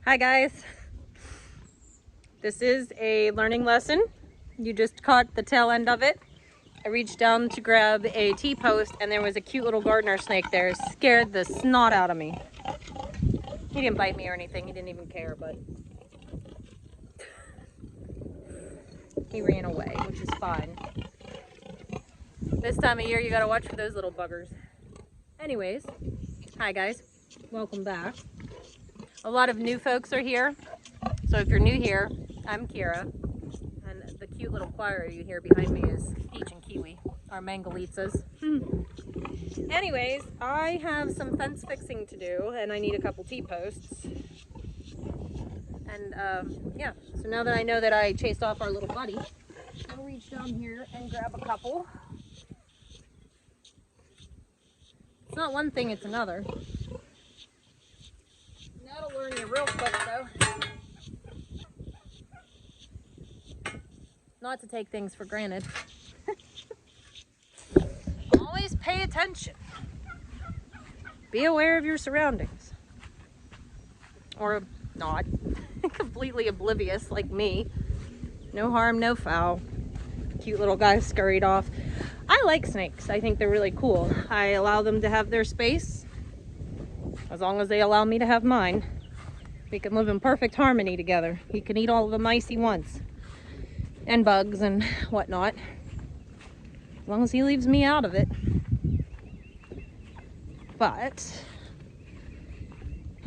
Hi guys, this is a learning lesson. You just caught the tail end of it. I reached down to grab a T-post and there was a cute little gardener snake there. Scared the snot out of me. He didn't bite me or anything, he didn't even care, but he ran away, which is fine. This time of year you gotta watch for those little buggers. Anyways, hi guys, welcome back. A lot of new folks are here. So if you're new here, I'm Kira, and the cute little choir you hear behind me is Peach and Kiwi, our Mangalitzas. Anyways, I have some fence fixing to do, and I need a couple T-posts. And yeah, so now that I know that I chased off our little buddy, I'll reach down here and grab a couple. It's not one thing, it's another. That'll learn you real quick though. Not to take things for granted. Always pay attention. Be aware of your surroundings. Or not. Completely oblivious like me. No harm, no foul. Cute little guy scurried off. I like snakes. I think they're really cool. I allow them to have their space. As long as they allow me to have mine. We can live in perfect harmony together. He can eat all of the mice he wants. And bugs and whatnot. As long as he leaves me out of it. But,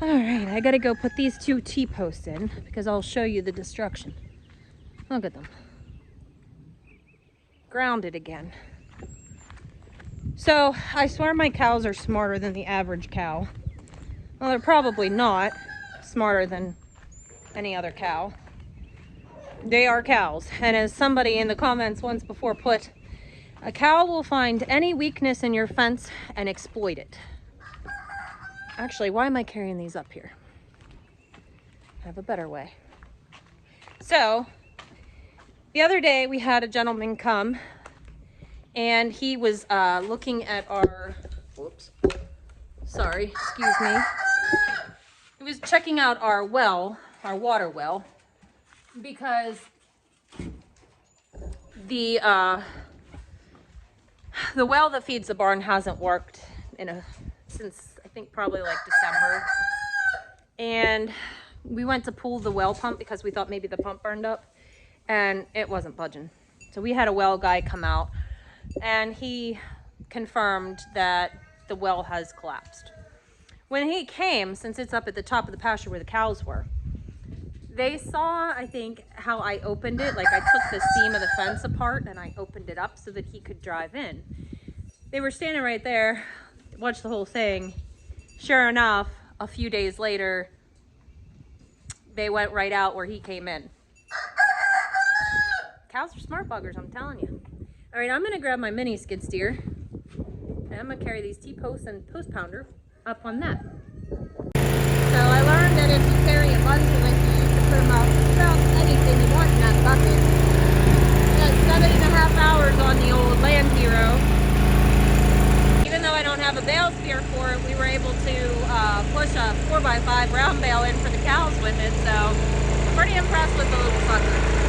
alright, I gotta go put these two T-posts in because I'll show you the destruction. Look at them. Grounded again. So, I swear my cows are smarter than the average cow. Well, they're probably not smarter than any other cow. They are cows, and as somebody in the comments once before put, a cow will find any weakness in your fence and exploit it. Actually, why am I carrying these up here? I have a better way. So, the other day we had a gentleman come, and he was looking at our, whoops, sorry, excuse me. He was checking out our well, our water well, because the well that feeds the barn hasn't worked since I think probably like December. And we went to pull the well pump because we thought maybe the pump burned up and it wasn't budging. So we had a well guy come out and he confirmed that the well has collapsed. When he came, since it's up at the top of the pasture where the cows were, they saw, I think, how I opened it. Like I took the seam of the fence apart and I opened it up so that he could drive in. They were standing right there, watched the whole thing. Sure enough, a few days later, they went right out where he came in. Cows are smart buggers, I'm telling you. All right, I'm gonna grab my mini skid steer and I'm gonna carry these T-posts and post pounder up on that. So I learned that if you carry a bunch of it, you can put them out about anything you want in that bucket. Got 7.5 hours on the old Land Hero. Even though I don't have a bale spear for it, we were able to push a 4x5 round bale in for the cows with it, so I'm pretty impressed with the little sucker.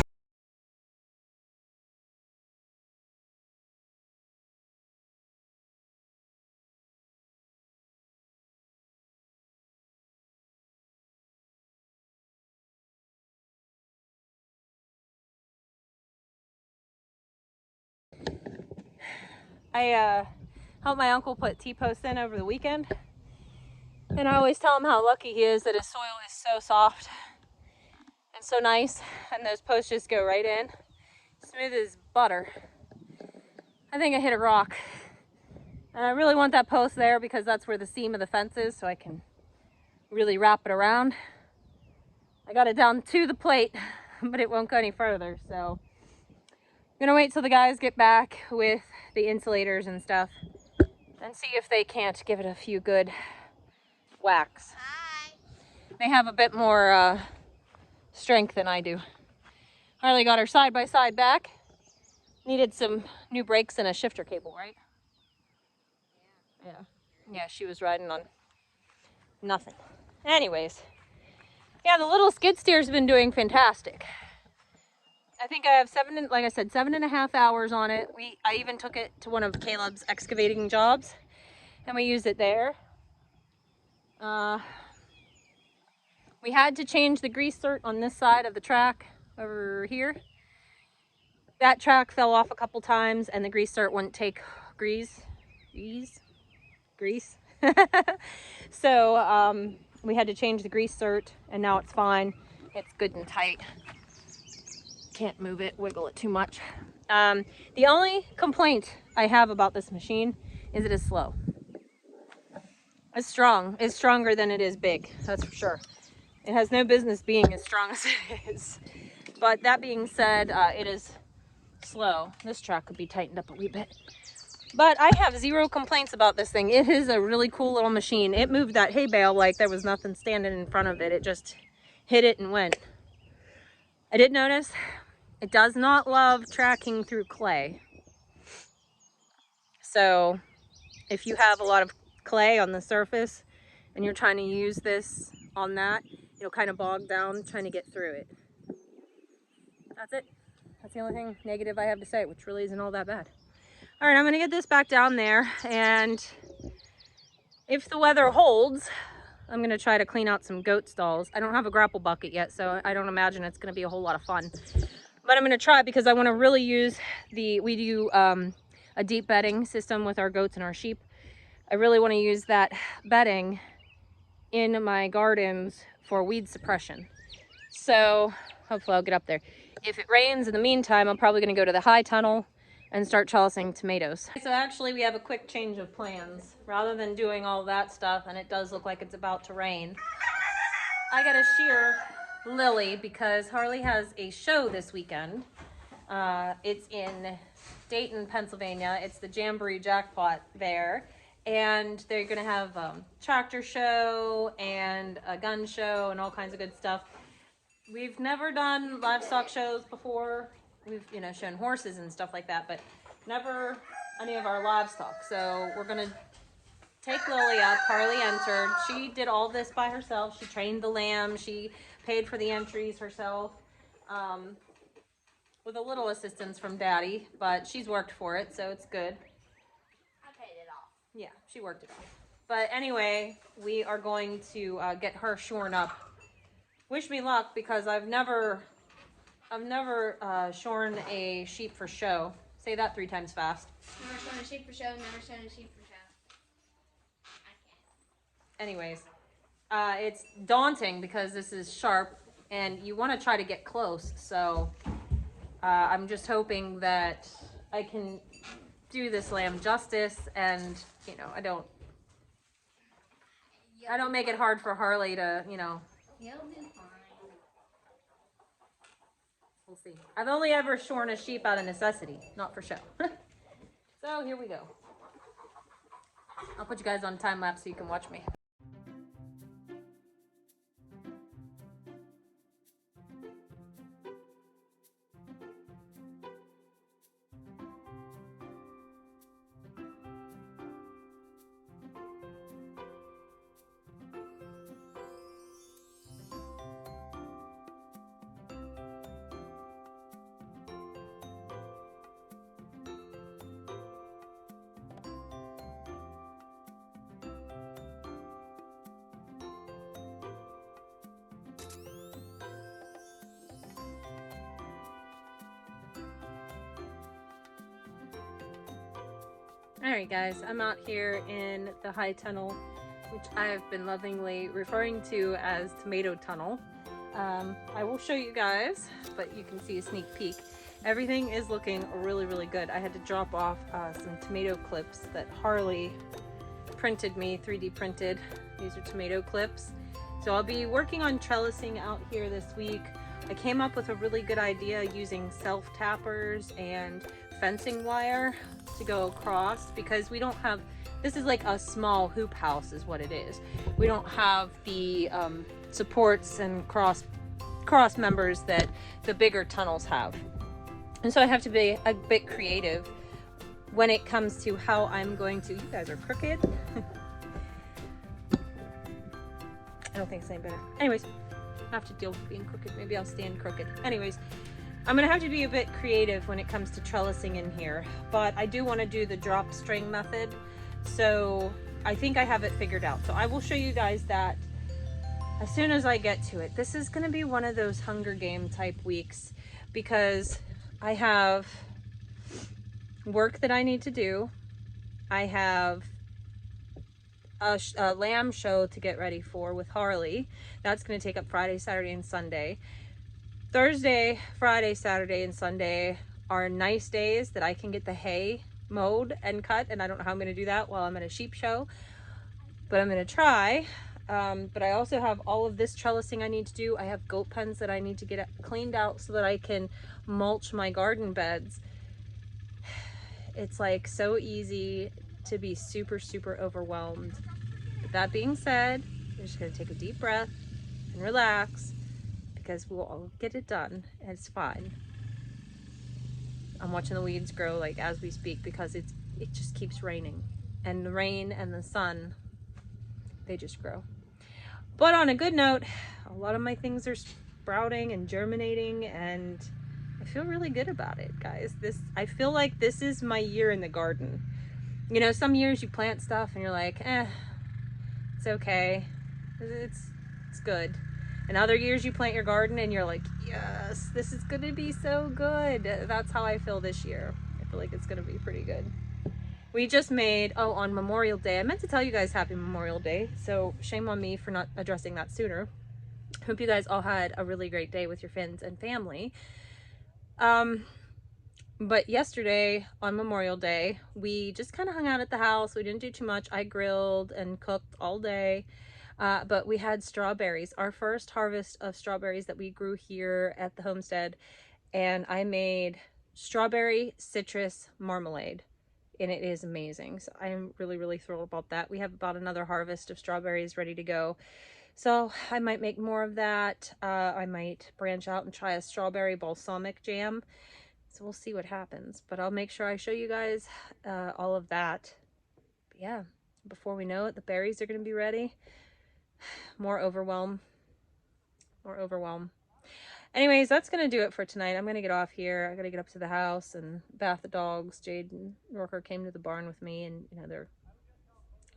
I helped my uncle put T-posts in over the weekend, and I always tell him how lucky he is that his soil is so soft and so nice, and those posts just go right in, smooth as butter. I think I hit a rock, and I really want that post there because that's where the seam of the fence is, so I can really wrap it around. I got it down to the plate, but it won't go any further, so I'm gonna wait till the guys get back with the insulators and stuff and see if they can't give it a few good whacks. Hi. They have a bit more strength than I do. Harley got her side-by-side back. Needed some new brakes and a shifter cable, right? Yeah. Yeah, she was riding on nothing. Anyways, Yeah, the little skid steer's been doing fantastic. I think I have 7.5 hours on it. I even took it to one of Caleb's excavating jobs and we used it there. We had to change the grease zert on this side of the track over here. That track fell off a couple times and the grease zert wouldn't take grease. So we had to change the grease zert and now it's fine. It's good and tight. Can't move it, wiggle it too much. The only complaint I have about this machine is it is slow. It's strong. It's stronger than it is big, that's for sure. It has no business being as strong as it is. But that being said, it is slow. This track could be tightened up a wee bit. But I have zero complaints about this thing. It is a really cool little machine. It moved that hay bale like there was nothing standing in front of it. It just hit it and went. I did notice it does not love tracking through clay. So if you have a lot of clay on the surface and you're trying to use this on that, it'll kind of bog down trying to get through it. That's it. That's the only thing negative I have to say, which really isn't all that bad. All right, I'm gonna get this back down there, and if the weather holds, I'm gonna try to clean out some goat stalls. I don't have a grapple bucket yet, so I don't imagine it's gonna be a whole lot of fun. But I'm gonna try because I wanna really use we do a deep bedding system with our goats and our sheep. I really wanna use that bedding in my gardens for weed suppression. So hopefully I'll get up there. If it rains in the meantime, I'm probably gonna go to the high tunnel and start trellising tomatoes. So actually we have a quick change of plans. Rather than doing all that stuff, and it does look like it's about to rain, I gotta shear Lily because Harley has a show this weekend. It's in Dayton, Pennsylvania. It's the Jamboree Jackpot there. And they're gonna have tractor show and a gun show and all kinds of good stuff. We've never done livestock shows before. We've, shown horses and stuff like that, but never any of our livestock. So we're gonna take Lily up. Harley entered. She did all this by herself. She trained the lamb. She paid for the entries herself, with a little assistance from Daddy, but she's worked for it, so it's good. I paid it off. Yeah, she worked it off. But anyway, we are going to get her shorn up. Wish me luck because I've never shorn a sheep for show. Say that 3 times fast. Never shorn a sheep for show, never shorn a sheep for show. I can't. Anyways, it's daunting because this is sharp and you want to try to get close. So I'm just hoping that I can do this lamb justice and, I don't make it hard for Harley to, You'll do fine. We'll see. I've only ever shorn a sheep out of necessity, not for show. So here we go. I'll put you guys on time lapse so you can watch me. Alright guys, I'm out here in the high tunnel, which I have been lovingly referring to as Tomato Tunnel. I will show you guys, but you can see a sneak peek. Everything is looking really, really good. I had to drop off some tomato clips that Harley printed me, 3D printed. These are tomato clips. So I'll be working on trellising out here this week. I came up with a really good idea using self-tappers and fencing wire to go across because we don't have, this is like a small hoop house is what it is. We don't have the supports and cross members that the bigger tunnels have. And so I have to be a bit creative when it comes to how I'm going to, you guys are crooked. I don't think it's any better. Anyways, have to deal with being crooked. Maybe I'll stand crooked. Anyways, I'm gonna have to be a bit creative when it comes to trellising in here, but I do want to do the drop string method. So I think I have it figured out. So I will show you guys that as soon as I get to it. This is gonna be one of those Hunger Game type weeks because I have work that I need to do. I have a lamb show to get ready for with Harley. That's going to take up Friday, Saturday, and Sunday. Thursday, Friday, Saturday, and Sunday are nice days that I can get the hay mowed and cut, and I don't know how I'm going to do that while I'm at a sheep show, but I'm going to try. But I also have all of this trellising I need to do. I have goat pens that I need to get cleaned out so that I can mulch my garden beds. It's like so easy to be super, super overwhelmed. But that being said, you're just gonna take a deep breath and relax because we'll all get it done and it's fine. I'm watching the weeds grow like as we speak because it just keeps raining, and the rain and the sun, they just grow. But on a good note, a lot of my things are sprouting and germinating, and I feel really good about it, guys. I feel like this is my year in the garden. You know, some years you plant stuff and you're like, it's okay, it's good. And other years you plant your garden and you're like, yes, this is gonna be so good. That's how I feel this year. I feel like it's gonna be pretty good. We just made, on Memorial Day, I meant to tell you guys happy Memorial Day, so shame on me for not addressing that sooner. Hope you guys all had a really great day with your friends and family. But yesterday on Memorial Day, we just kind of hung out at the house. We didn't do too much. I grilled and cooked all day, but we had strawberries, our first harvest of strawberries that we grew here at the homestead, and I made strawberry citrus marmalade, and it is amazing. So I'm really, really thrilled about that. We have about another harvest of strawberries ready to go. So I might make more of that. I might branch out and try a strawberry balsamic jam. So we'll see what happens, but I'll make sure I show you guys all of that. But yeah, before we know it, the berries are going to be ready. More overwhelm. More overwhelm. Anyways, that's going to do it for tonight. I'm going to get off here. I got to get up to the house and bath the dogs. Jade and Yorker came to the barn with me, and you know, they're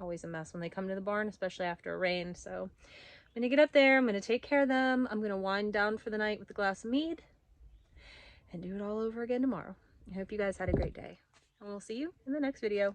always a mess when they come to the barn, especially after a rain. So I'm going to get up there. I'm going to take care of them. I'm going to wind down for the night with a glass of mead and do it all over again tomorrow. I hope you guys had a great day, and we'll see you in the next video.